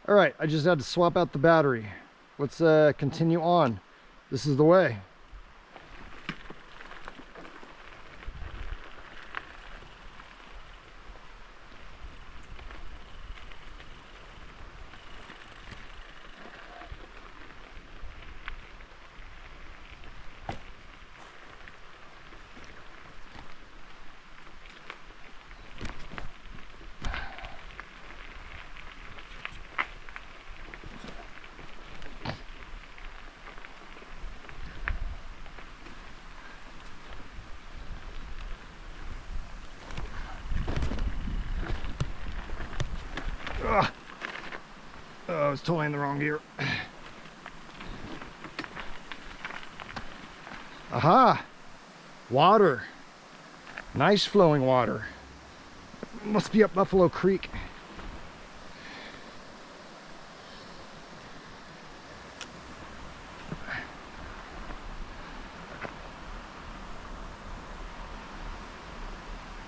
All right, I just had to swap out the battery. Let's continue on. This is the way. Ugh. Oh, I was totally in the wrong gear. Aha! Water. Nice flowing water. Must be up Buffalo Creek.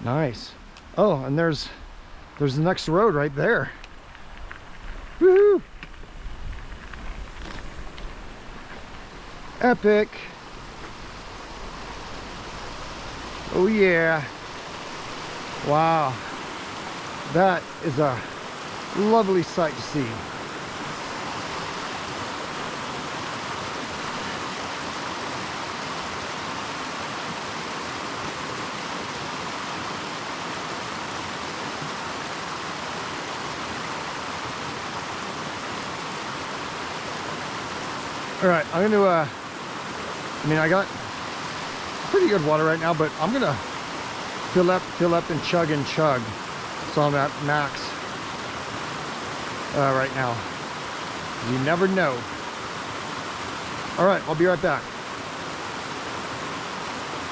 Nice. Oh, and there's the next road right there. Woohoo! Epic. Oh yeah. Wow. That is a lovely sight to see. All right, I'm gonna, I mean, I got pretty good water right now, but I'm gonna fill up and chug. So I'm at max right now. You never know. All right, I'll be right back.